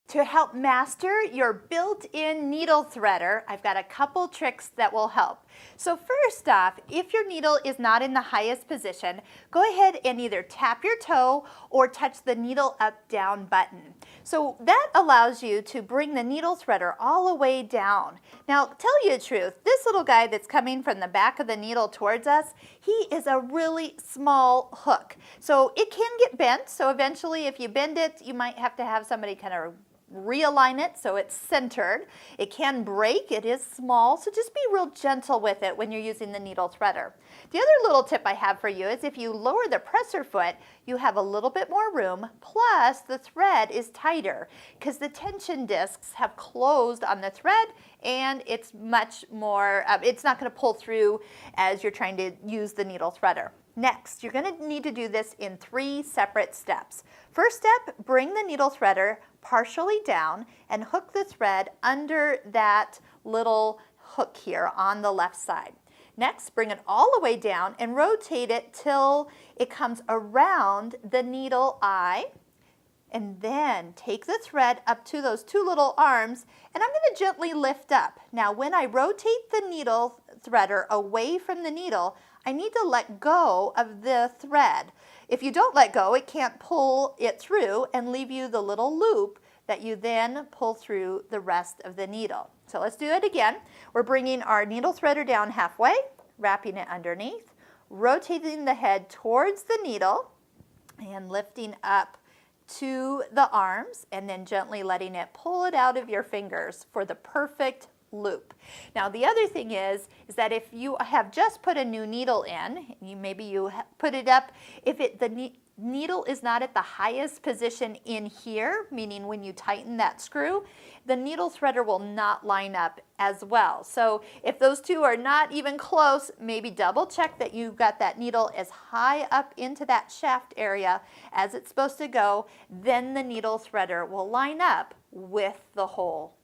To help master your built-in needle threader, I've got a couple tricks that will help. So first off, if your needle is not in the highest position, go ahead and either tap your toe or touch the needle up-down button. So that allows you to bring the needle threader all the way down. Now, tell you the truth, this little guy that's coming from the back of the needle towards us, he is a really small hook. So it can get bent, so eventually if you bend it, you might have to have somebody kind of realign it so it's centered. It can break, it is small, so just be real gentle with it when you're using the needle threader. The other little tip I have for you is if you lower the presser foot, you have a little bit more room, plus the thread is tighter because the tension discs have closed on the thread and it's much more, it's not going to pull through as you're trying to use the needle threader. Next, you're going to need to do this in 3 separate steps. First step, bring the needle threader partially down and hook the thread under that little hook here on the left side. Next, bring it all the way down and rotate it till it comes around the needle eye. And then take the thread up to those 2 little arms, and I'm going to gently lift up. Now, when I rotate the needle threader away from the needle, I need to let go of the thread. If you don't let go, it can't pull it through and leave you the little loop that you then pull through the rest of the needle. So let's do it again. We're bringing our needle threader down halfway, wrapping it underneath, rotating the head towards the needle, and lifting up to the arms, and then gently letting it pull it out of your fingers for the perfect loop. Now the other thing is that if you have just put a new needle in, maybe you put it up, if the needle is not at the highest position in here, meaning when you tighten that screw, the needle threader will not line up as well. So if those two are not even close, maybe double check that you've got that needle as high up into that shaft area as it's supposed to go, then the needle threader will line up with the hole.